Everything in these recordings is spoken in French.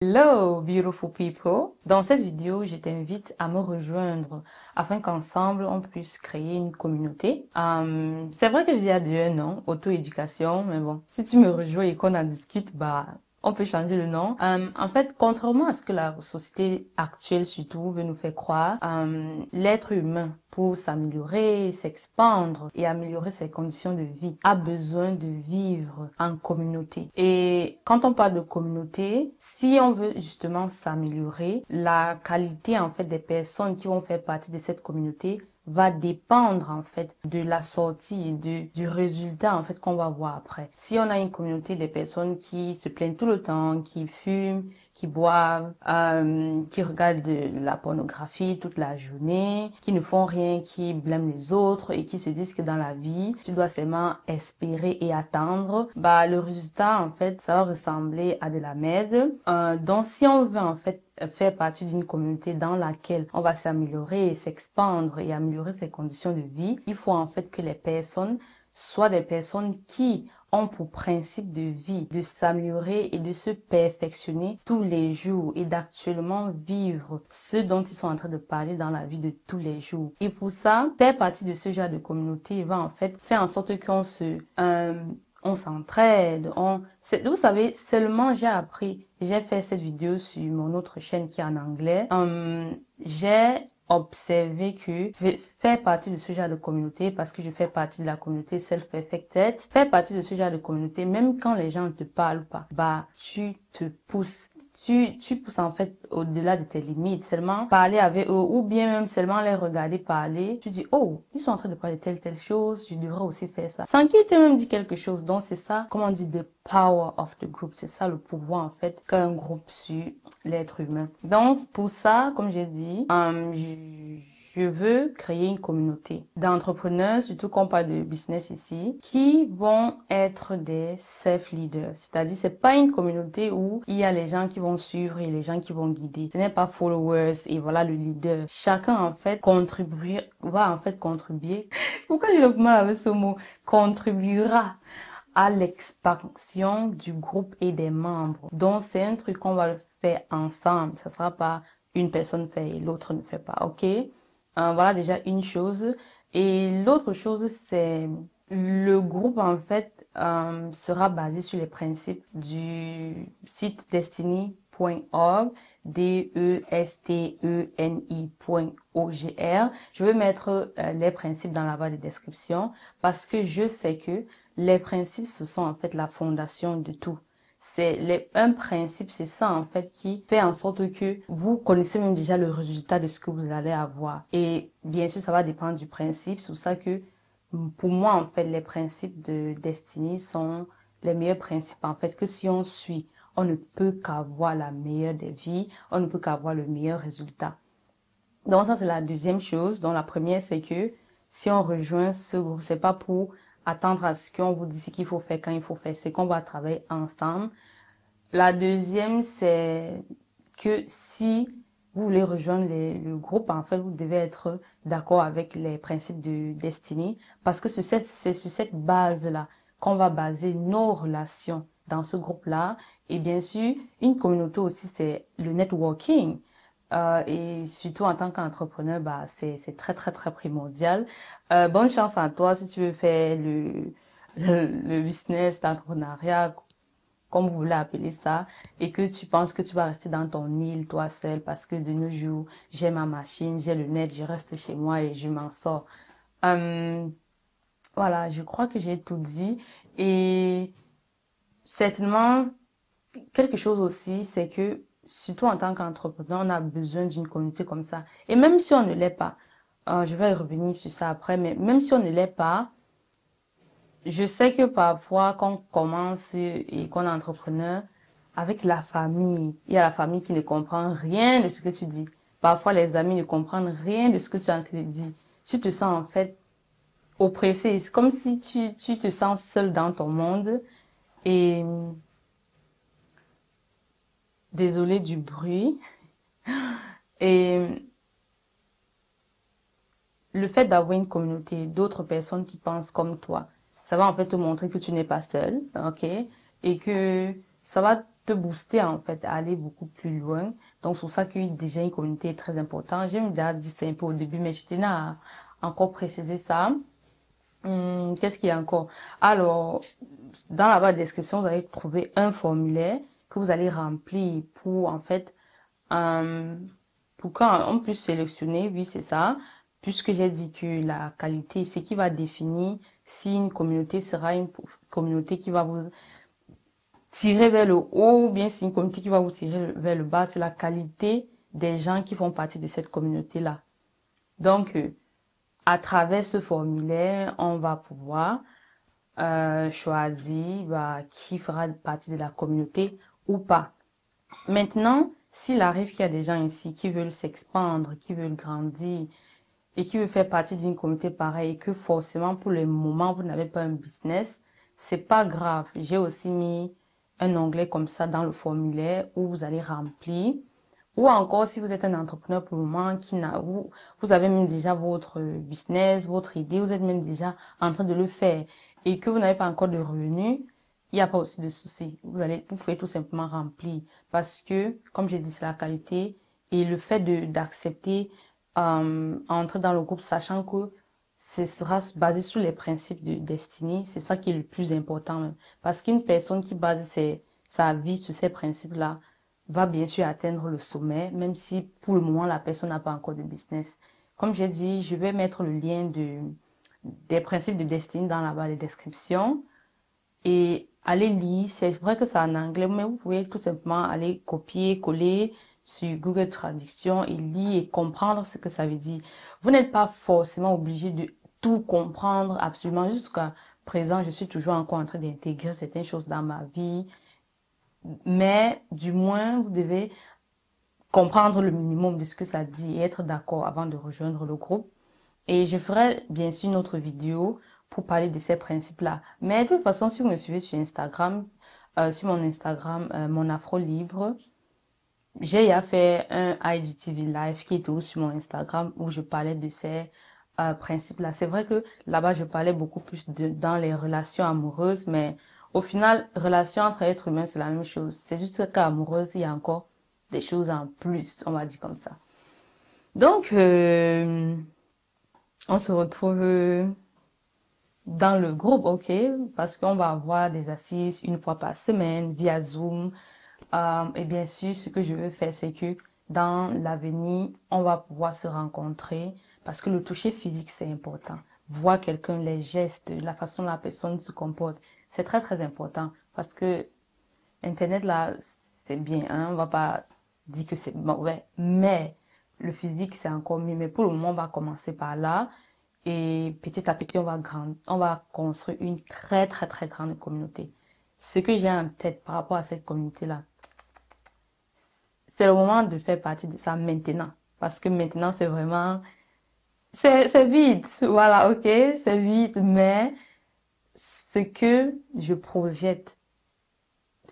Hello, beautiful people! Dans cette vidéo, je t'invite à me rejoindre afin qu'ensemble, on puisse créer une communauté. C'est vrai que j'ai déjà dit un nom, auto-éducation, mais bon, si tu me rejoins et qu'on en discute, on peut changer le nom. En fait, contrairement à ce que la société actuelle surtout veut nous faire croire, l'être humain, pour s'améliorer, s'expandre et améliorer ses conditions de vie, a besoin de vivre en communauté. Et quand on parle de communauté, si on veut justement s'améliorer, la qualité en fait des personnes qui vont faire partie de cette communauté va dépendre en fait de la sortie et du résultat en fait qu'on va voir après. Si on a une communauté des personnes qui se plaignent tout le temps, qui fument, qui boivent, qui regardent de la pornographie toute la journée, qui ne font rien, qui blâment les autres et qui se disent que dans la vie, tu dois seulement espérer et attendre, le résultat en fait, ça va ressembler à de la merde. Donc si on veut en fait faire partie d'une communauté dans laquelle on va s'améliorer et s'expandre et améliorer ses conditions de vie, il faut en fait que les personnes soient des personnes qui ont pour principe de vie de s'améliorer et de se perfectionner tous les jours et d'actuellement vivre ce dont ils sont en train de parler dans la vie de tous les jours. Et pour ça, faire partie de ce genre de communauté va en fait faire en sorte on s'entraide, vous savez, seulement j'ai fait cette vidéo sur mon autre chaîne qui est en anglais. J'ai observé que faire partie de ce genre de communauté, parce que je fais partie de la communauté Self-Perfected, faire partie de ce genre de communauté, même quand les gens ne te parlent pas, tu te pousses. Tu pousses en fait au-delà de tes limites, seulement parler avec eux ou bien même seulement les regarder parler. Tu dis, oh, ils sont en train de parler de telle chose, je devrais aussi faire ça. Sans qu'ils t'aient même dit quelque chose. Donc c'est ça, comme on dit, the power of the group. C'est ça le pouvoir en fait qu'un groupe sur l'être humain. Donc pour ça, comme j'ai dit, je veux créer une communauté d'entrepreneurs, surtout qu'on parle de business ici, qui vont être des self-leaders. C'est-à-dire, c'est pas une communauté où il y a les gens qui vont suivre et les gens qui vont guider. Ce n'est pas followers et voilà le leader. Chacun, en fait, va en fait contribuer. Pourquoi j'ai le mal avec ce mot? Contribuera à l'expansion du groupe et des membres. Donc, c'est un truc qu'on va le faire ensemble. Ça sera pas une personne fait et l'autre ne fait pas, ok? Voilà déjà une chose. Et l'autre chose, c'est le groupe, en fait, sera basé sur les principes du site destiny.org, desteni.ogr. Je vais mettre les principes dans la barre de description parce que je sais que les principes, ce sont en fait la fondation de tout. Un principe, c'est ça en fait qui fait en sorte que vous connaissez même déjà le résultat de ce que vous allez avoir. Et bien sûr, ça va dépendre du principe. C'est pour ça que pour moi, en fait, les principes de Destiny sont les meilleurs principes en fait que si on suit, on ne peut qu'avoir la meilleure des vies, on ne peut qu'avoir le meilleur résultat. Donc ça, c'est la deuxième chose. Donc la première, c'est que si on rejoint ce groupe, c'est pas pour attendre à ce qu'on vous dise ce qu'il faut faire quand il faut faire, c'est qu'on va travailler ensemble. La deuxième, c'est que si vous voulez rejoindre le groupe, en fait, vous devez être d'accord avec les principes de Destiny parce que c'est sur cette base-là qu'on va baser nos relations dans ce groupe-là. Et bien sûr, une communauté aussi, c'est le networking. Et surtout en tant qu'entrepreneur, c'est très, très, très primordial. Bonne chance à toi si tu veux faire le business, l'entrepreneuriat, comme vous voulez appeler ça, et que tu penses que tu vas rester dans ton île, toi seul, parce que de nos jours, j'ai ma machine, j'ai le net, je reste chez moi et je m'en sors. Voilà, je crois que j'ai tout dit. Et certainement, quelque chose aussi, c'est que, surtout en tant qu'entrepreneur, on a besoin d'une communauté comme ça. Et même si on ne l'est pas, je vais revenir sur ça après, mais même si on ne l'est pas, je sais que parfois, quand on commence et qu'on est entrepreneur, avec la famille, il y a la famille qui ne comprend rien de ce que tu dis. Parfois, les amis ne comprennent rien de ce que tu as dit. Tu te sens en fait oppressé. C'est comme si tu te sens seul dans ton monde. Et désolé du bruit. Et le fait d'avoir une communauté d'autres personnes qui pensent comme toi, ça va en fait te montrer que tu n'es pas seul, ok? Et que ça va te booster en fait à aller beaucoup plus loin. Donc c'est pour ça que déjà une communauté est très importante. J'ai déjà dit ça un peu au début, mais je tenais à encore préciser ça. Qu'est-ce qu'il y a encore? Alors, dans la barre de description, vous allez trouver un formulaire que vous allez remplir pour en fait pour qu'on puisse sélectionner, oui c'est ça, puisque j'ai dit que la qualité, c'est qui va définir si une communauté sera une communauté qui va vous tirer vers le haut ou bien si une communauté qui va vous tirer vers le bas, c'est la qualité des gens qui font partie de cette communauté-là. Donc, à travers ce formulaire, on va pouvoir choisir qui fera partie de la communauté ou pas. Maintenant, s'il arrive qu'il y a des gens ici qui veulent s'expandre, qui veulent grandir et qui veulent faire partie d'une communauté pareille et que forcément pour le moment vous n'avez pas un business, c'est pas grave. J'ai aussi mis un onglet comme ça dans le formulaire où vous allez remplir. Ou encore, si vous êtes un entrepreneur pour le moment, vous avez même déjà votre business, votre idée, vous êtes même déjà en train de le faire et que vous n'avez pas encore de revenus, il n'y a pas aussi de souci. Vous pouvez tout simplement remplir parce que, comme j'ai dit, c'est la qualité et le fait d'accepter entrer dans le groupe, sachant que ce sera basé sur les principes de destinée, c'est ça qui est le plus important même. Parce qu'une personne qui base sa vie sur ces principes-là va bien sûr atteindre le sommet, même si pour le moment la personne n'a pas encore de business. Comme j'ai dit, je vais mettre le lien des principes de destinée dans la barre de description et aller lire. C'est vrai que c'est en anglais, mais vous pouvez tout simplement aller copier, coller sur Google Traduction et lire et comprendre ce que ça veut dire. Vous n'êtes pas forcément obligé de tout comprendre absolument. Jusqu'à présent, je suis toujours encore en train d'intégrer certaines choses dans ma vie. Mais du moins, vous devez comprendre le minimum de ce que ça dit et être d'accord avant de rejoindre le groupe. Et je ferai bien sûr une autre vidéo pour parler de ces principes-là. Mais de toute façon, si vous me suivez sur Instagram, sur mon Instagram, mon Afro Livre, j'ai fait un IGTV Live qui est aussi sur mon Instagram où je parlais de ces principes-là. C'est vrai que là-bas, je parlais beaucoup plus dans les relations amoureuses, mais au final, relation entre êtres humains, c'est la même chose. C'est juste qu'amoureuse, il y a encore des choses en plus, on va dire comme ça. Donc, on se retrouve dans le groupe, ok? Parce qu'on va avoir des assises une fois par semaine via Zoom. Et bien sûr, ce que je veux faire, c'est que dans l'avenir, on va pouvoir se rencontrer parce que le toucher physique, c'est important. Voir quelqu'un, les gestes, la façon dont la personne se comporte, c'est très, très important parce que Internet, là, c'est bien, hein? On va pas dire que c'est mauvais, mais le physique, c'est encore mieux. Mais pour le moment, on va commencer par là. Et petit à petit, on va construire une très, très, très grande communauté. Ce que j'ai en tête par rapport à cette communauté-là, c'est le moment de faire partie de ça maintenant. Parce que maintenant, c'est vraiment, c'est vide. Voilà, ok, c'est vide. Mais ce que je projette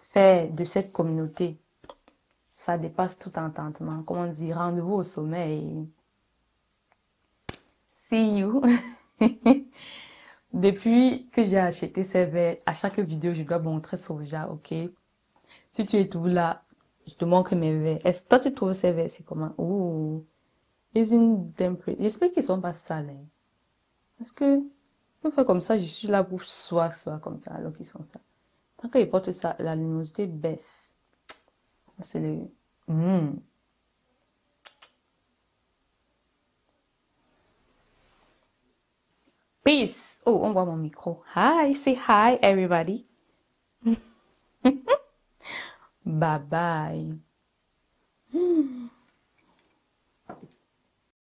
faire de cette communauté, ça dépasse tout entendement. Comme on dit, rendez-vous au sommet et see you. Depuis que j'ai acheté ces verres, à chaque vidéo, je dois montrer Soja, ok? Si tu es tout là, je te montre mes verres. Est-ce que toi, tu trouves ces verres, c'est comment? Oh, isn't them pretty? J'espère qu'ils sont pas sales, hein. Parce que, je fais comme ça, je suis là pour soit comme ça, alors qu'ils sont ça. Tant qu'ils portent ça, la luminosité baisse. C'est le... Peace. Oh, on voit mon micro. Hi, say hi, everybody. Bye bye.